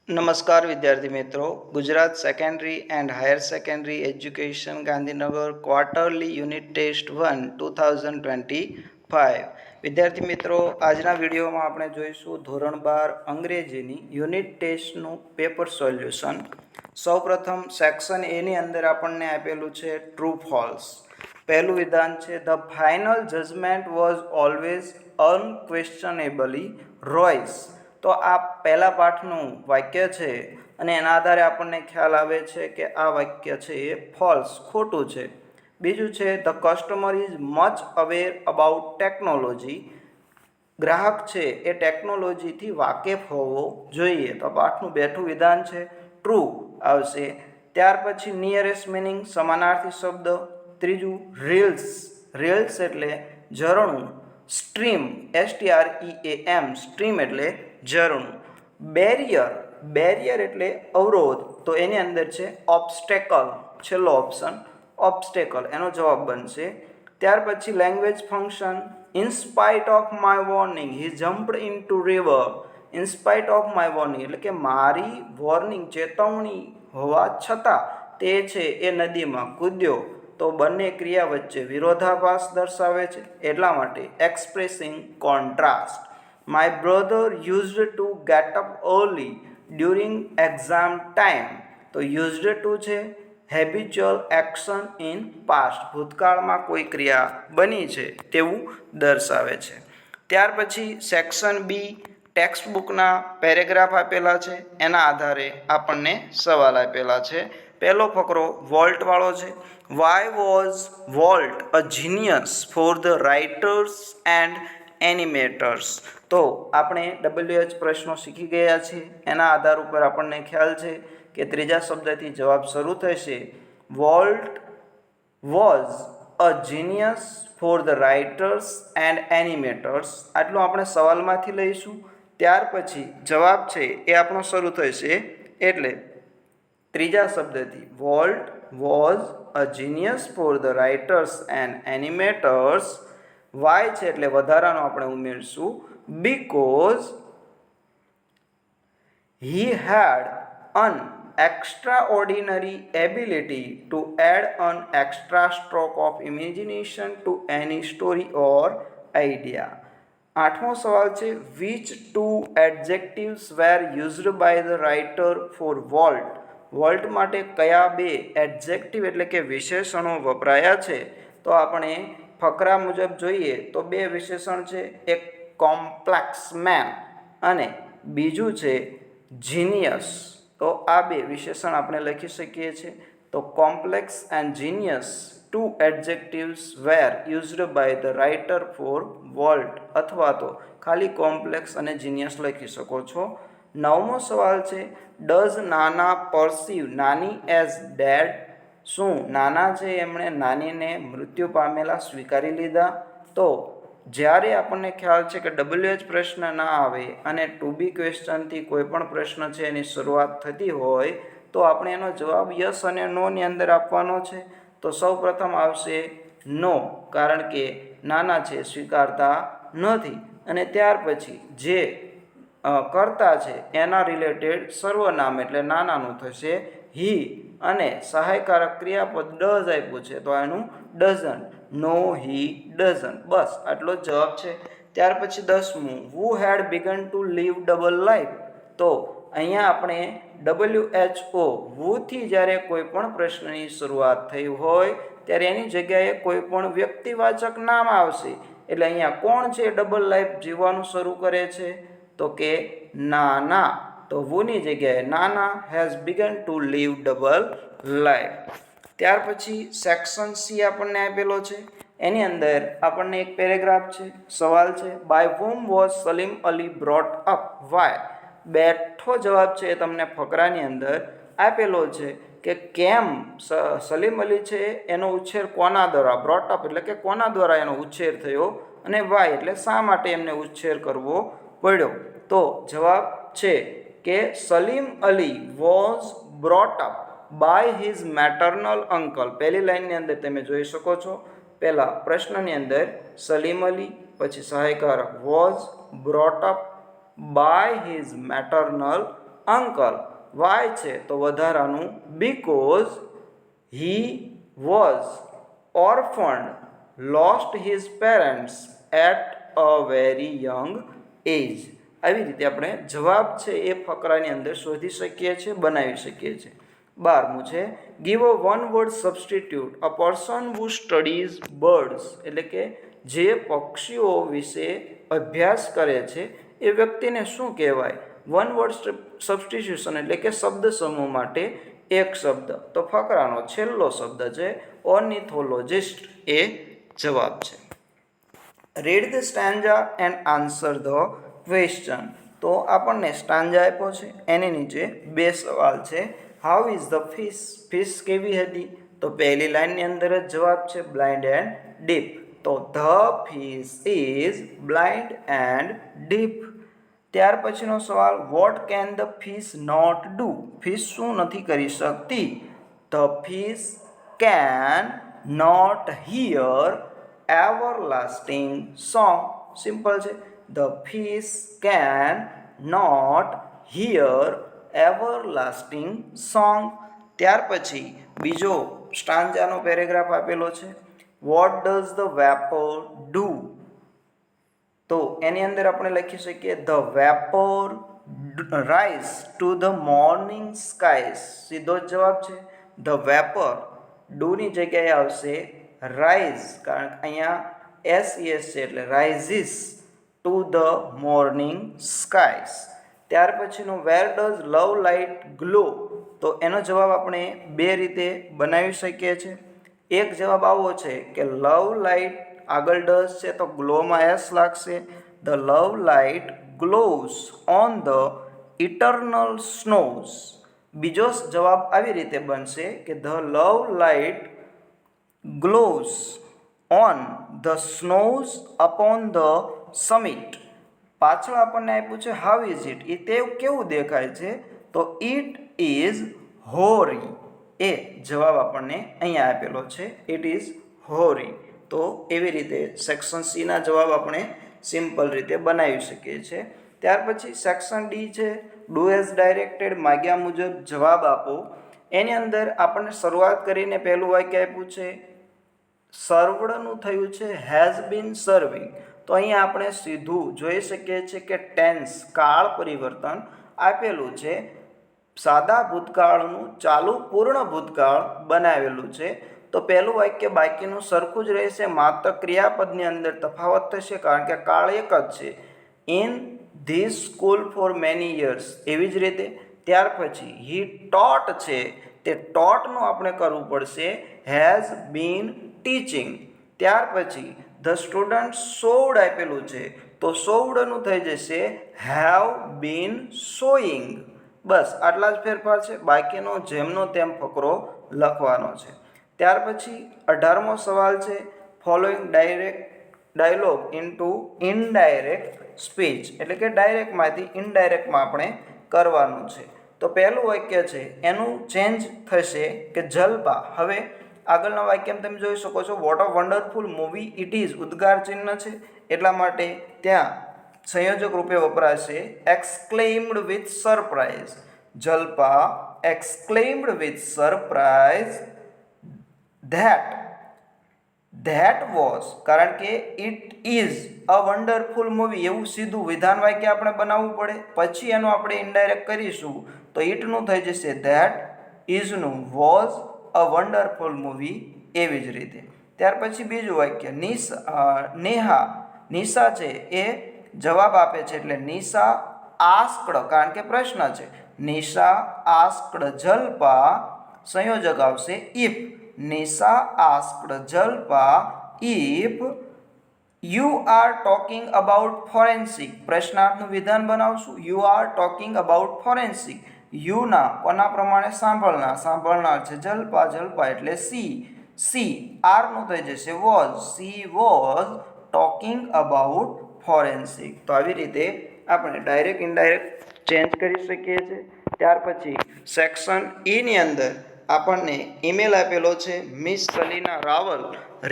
નમસ્કાર વિદ્યાર્થી મિત્રો, Gujarat secondary and higher secondary education Gandhinagar quarterly unit test 1 2025 વિદ્યાર્થી મિત્રો, આજના વિડીયોમાં આપણે જોઈશું ધોરણ 12 અંગ્રેજીની યુનિટ ટેસ્ટનું પેપર સોલ્યુશન. સૌપ્રથમ સેક્શન એની અંદર આપણને આપેલું છે ટ્રુ ફોલ્સ. પહેલું વિધાન છે the final judgement was always unquestionably Royce. તો આ પહેલા પાઠનું વાક્ય છે અને એના આધારે આપણને ખ્યાલ આવે છે કે આ વાક્ય છે એ ફોલ્સ, ખોટું છે. બીજું છે the customer is much aware about technology. ગ્રાહક છે એ ટેકનોલોજીથી વાકેફ હોવો જોઈએ. તો પાઠનું બેઠું વિધાન છે ટ્રુ આવશે. ત્યાર પછી નિયરેસ્ટ મિનિંગ સમાનાર્થી શબ્દ. ત્રીજું રીલ્સ. રીલ્સ એટલે ઝરણું. સ્ટ્રીમ STREAM સ્ટ્રીમ એટલે ઝરણું. બેરિયર. બેરિયર એટલે અવરોધ. તો એની અંદર છે ઓબ્સ્ટેકલ, છેલ્લો ઓપ્શન ઓબ્સ્ટેકલ, એનો જવાબ બનશે. ત્યાર પછી language function. In spite of my warning he jumped into river. In spite of my warning એટલે કે મારી વોર્નિંગ, ચેતવણી હોવા છતાં તે છે એ નદીમાં કૂદ્યો. તો બંને ક્રિયા વચ્ચે વિરોધાભાસ દર્શાવે છે, એટલા માટે expressing contrast. My brother used to get up early during exam time. તો યુઝડ ટુ છે હેબિચ્યુઅલ એક્શન ઇન પાસ્ટ, ભૂતકાળમાં કોઈ ક્રિયા બની છે તેવું દર્શાવે છે. ત્યાર પછી સેક્શન બી ટેક્સ્ટ બુકના પેરેગ્રાફ આપેલા છે, એના આધારે આપણને સવાલ આપેલા છે. પહેલો ફકરો વોલ્ટવાળો છે. Why was Walt a genius for the writers and animators. તો આપણે WH પ્રશ્નો શીખી ગયા છીએ, એના આધાર ઉપર આપણને ખ્યાલ છે કે ત્રીજા શબ્દથી જવાબ શરૂ થશે. Walt was a genius for the writers and animators. આટલું આપણે સવાલમાંથી લઈશું. ત્યાર પછી જવાબ છે એ આપણો શરૂ થશે, એટલે ત્રીજા શબ્દથી Walt was a genius for the writers and animators. Why છે એટલે વધારાનો આપણે ઉમેરશું, because he had an extraordinary ability to add an extra stroke of imagination to any story or idea. આઠમો સવાલ છે which two adjectives were used by the writer for Walt. Volt માટે કયા બે એડજેક્ટિવ એટલે કે વિશેષણો વપરાયા છે? તો આપણે ફકરા મુજબ જોઈએ તો બે વિશેષણ છે, એક કોમ્પ્લેક્સ મેન અને બીજું છે જીનિયસ. તો આ બે વિશેષણ આપણે લખી શકીએ છીએ. તો complex and genius, two adjectives were used by the writer for Walt, અથવા તો ખાલી કોમ્પ્લેક્સ અને જીનિયસ લખી શકો છો. નવમો સવાલ છે ડઝ નાના પરસીવ નાની એઝ ડેડ. શું નાના છે એમણે નાનીને મૃત્યુ પામેલા સ્વીકારી લીધા? તો જ્યારે આપણને ખ્યાલ છે કે WH પ્રશ્ન ના આવે અને ટુ બી ક્વેશ્ચનથી કોઈ પણ પ્રશ્ન છે એની શરૂઆત થતી હોય તો આપણે એનો જવાબ યસ અને નોની અંદર આપવાનો છે. તો સૌ પ્રથમ આવશે નો, કારણ કે નાના છે સ્વીકારતા નથી. અને ત્યાર પછી જે કરતા છે એના રિલેટેડ સર્વનામ એટલે નાનાનું થશે હી, અને સહાયકારક ક્રિયાપદ ડઝ આપ્યું છે તો એનું ડઝન્ટ. No he doesn't. બસ આટલો જ જવાબ છે. ત્યાર પછી 10મું who had began to live double life. તો અહીંયા આપણે WHO હુથી જ્યારે કોઈ પણ પ્રશ્નની શરૂઆત થઈ હોય ત્યારે એની જગ્યાએ કોઈ પણ વ્યક્તિવાચક નામ આવશે. એટલે અહીંયા કોણ છે ડબલ લાઈફ જીવવાનું શરૂ કરે છે? તો કે નાના. તો હુની જગ્યાએ Nana has begun to live double life. ત્યાર પછી સેક્શન સી આપણને આપેલો છે, એની અંદર આપણને એક પેરેગ્રાફ છે, સવાલ છે by whom was Salim Ali brought up. Why. બેઠો જવાબ છે એ તમને ફકરાની અંદર આપેલો છે કે કેમ સલીમ અલી છે એનો ઉછેર કોના દ્વારા, બ્રોટ અપ એટલે કે કોના દ્વારા એનો ઉછેર થયો, અને વાય એટલે શા માટે એમને ઉછેર કરવો પડ્યો. તો જવાબ છે કે Salim Ali was brought up by his maternal uncle. પહેલી લાઈનની અંદર તમે જોઈ શકો છો, પહેલા પ્રશ્નની અંદર સલીમ અલી, પછી સહાયકારક was, brought up by his maternal uncle. Why છે તો વધારાનું because he was orphaned, lost his parents at a very young age. આવી રીતે આપણે જવાબ છે એ ફકરાની અંદર શોધી શકીએ છીએ, બનાવી શકીએ છીએ. 12મું છે give a one word substitute. A person who studies birds, એટલે કે જે પક્ષીઓ વિશે અભ્યાસ કરે છે એ વ્યક્તિને શું કહેવાય? વન વર્ડ સબસ્ટિટ્યુશન એટલે કે શબ્દ સમૂહ માટે એક શબ્દ. તો ફકરાનો છેલ્લો શબ્દ છે ઓર્નિથોલોજિસ્ટ એ જવાબ છે. Read the stanza and answer the question. તો આપણને સ્ટાન્જા આપ્યો છે, એની નીચે બે સવાલ છે. How is the fish? Fish કેવી હતી? તો પહેલી લાઇનની અંદર જ જવાબ છે બ્લાઇન્ડ એન્ડ ડીપ. તો the fish is blind and deep. ત્યાર પછીનો સવાલ what can the fish not do? Fish શું નથી કરી શકતી? The fish can not hear everlasting song. Simple છે. The fish can not hear everlasting song. ત્યાર પછી બીજો સ્ટાન્જાનો પેરેગ્રાફ આપેલો છે. What does the vapor do? તો એની અંદર આપણે લખી શકીએ the vapor rise to the morning skies. સીધો જ જવાબ છે. The vapor do ની જગ્યાએ આવશે રાઇઝ, કારણ કે અહીંયા SES છે એટલે રાઇઝિસ ટુ ધ મોર્નિંગ સ્કાયસ. ત્યાર પછીનો where does love light glow? તો એનો જવાબ આપણે બે રીતે બનાવી શકીએ છીએ. એક જવાબ આવો છે કે લવ લાઇટ આગળ ડઝ છે તો ગ્લોમાં એસ લાગશે. The love light glows on the eternal snows. બીજો જવાબ આવી રીતે બનશે કે the love light glows on the snows upon the summit. પાછળ આપણને આપ્યું છે how is it? એ તે કેવું દેખાય છે? તો it is hoary. એ જવાબ આપણને અહીંયા આપેલો છે it is hoary. તો એવી રીતે સેક્શન સી ના જવાબ આપણે સિમ્પલ રીતે બનાવી શકીએ છીએ. ત્યાર પછી સેક્શન ડી છે ડુ એઝ ડાયરેક્ટેડ, માગ્યા મુજબ જવાબ આપો. એની અંદર આપણને શરૂઆત કરીને પહેલું વાક્ય આપ્યું છે સર્વડનું થયું છે હેઝ બીન સર્વિંગ. તો અહીંયા આપણે સીધું જોઈ શકીએ છીએ કે ટેન્સ કાળ પરિવર્તન આપેલું છે. સાદા ભૂતકાળનું ચાલુ પૂર્ણ ભૂતકાળ બનાવેલું છે. તો પહેલું વાક્ય બાકીનું સરખું જ રહેશે, માત્ર ક્રિયાપદની અંદર તફાવત થશે કારણ કે કાળ એક જ છે. In this school for many years. એવી જ રીતે ત્યાર પછી હી ટોટ છે તે ટોટનું આપણે કરવું પડશે હેઝ બીન ટીચિંગ. ત્યાર પછી ધ સ્ટુડન્ટ સોવડ આપેલું છે તો સોવડનું થઈ જશે હેવ બીન સોઈંગ. બસ આટલા જ ફેરફાર છે, બાકીનો જેમનો તેમ ફકરો લખવાનો છે. ત્યાર પછી 18મો સવાલ છે following dialogue into indirect speech, એટલે કે ડાયરેક્ટમાંથી ઇનડાયરેક્ટમાં આપણે કરવાનું છે. તો પહેલું વાક્ય છે એનું ચેન્જ થશે કે જલપા. હવે આગળના વાક્યમાં તમે જોઈ શકો છો what a wonderful movie it is, ઉદ્ગાર ચિહ્ન છે એટલા માટે ત્યાં સંયોજક રૂપે વપરાશે exclaimed with surprise. Jalpa exclaimed with surprise that was, કારણ કે it is a wonderful movie એવું સીધું વિધાન વાક્ય આપણે બનાવવું પડે. પછી એનું આપણે ઇનડાયરેક્ટ કરીશું તો ઇટનું થઈ જશે ધેટ, ઇઝનું વોઝ અ વન્ડરફુલ મૂવી. એવી જ રીતે ત્યાર પછી બીજું વાક્ય નિશા છે એ જવાબ આપે છે એટલે નિશા આસ્કડ, કારણ કે પ્રશ્ન છે. નિશા આસ્કડ જલપા, સંયોજક આવશે if. Nisha asked Jalpa if you are talking about forensic. પ્રશ્નાર્થનું વિધાન બનાવશું you are talking about forensic. યુના કોના પ્રમાણે સાંભળનાર, સાંભળનાર છે જલપા, જલપા એટલે સી આરનું થઈ જશે was, she was talking about forensic. તો આવી રીતે આપણે ડાયરેક્ટ ઇનડાયરેક્ટ ચેન્જ કરી શકીએ છીએ. ત્યાર પછી સેક્શન ઈની અંદર આપણને ઈમેલ આપેલો છે Miss Selina Raval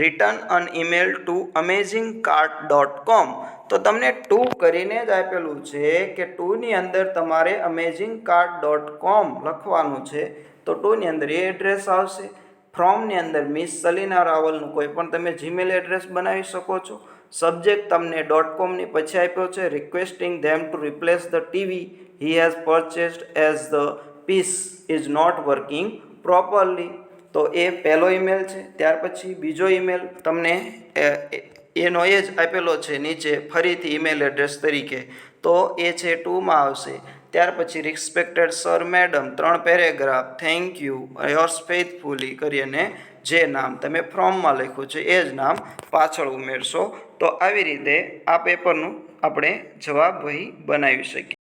written an email to amazingcart.com. તો તમને 2 કરીને જ આપેલું છે કે 2ની અંદર તમારે amazingcard.com લખવાનું છે. તો 2ની અંદર એ એડ્રેસ આવશે. ફ્રોમની અંદર મિસ સલીના રાવલનું કોઈ પણ તમે જીમેલ એડ્રેસ બનાવી શકો છો. સબ્જેક્ટ તમને .comની પછી આપ્યો છે, requesting them to replace the TV he has purchased as the piece is not working properly. તો એ પહેલો ઈમેલ છે. ત્યાર પછી બીજો ઈમેલ તમને એનો એ જ આપેલો છે નીચે ફરીથી ઈમેલ એડ્રેસ તરીકે, તો એ છે 2માં આવશે. ત્યાર પછી respected sir madam 3 paragraph, thank you, yours faithfully કરીને જે નામ તમે ફ્રોમમાં લખ્યું છે એ જ નામ પાછળ ઉમેરશો. તો આવી રીતે આ પેપરનું આપણે જવાબ વહી બનાવી શકીએ.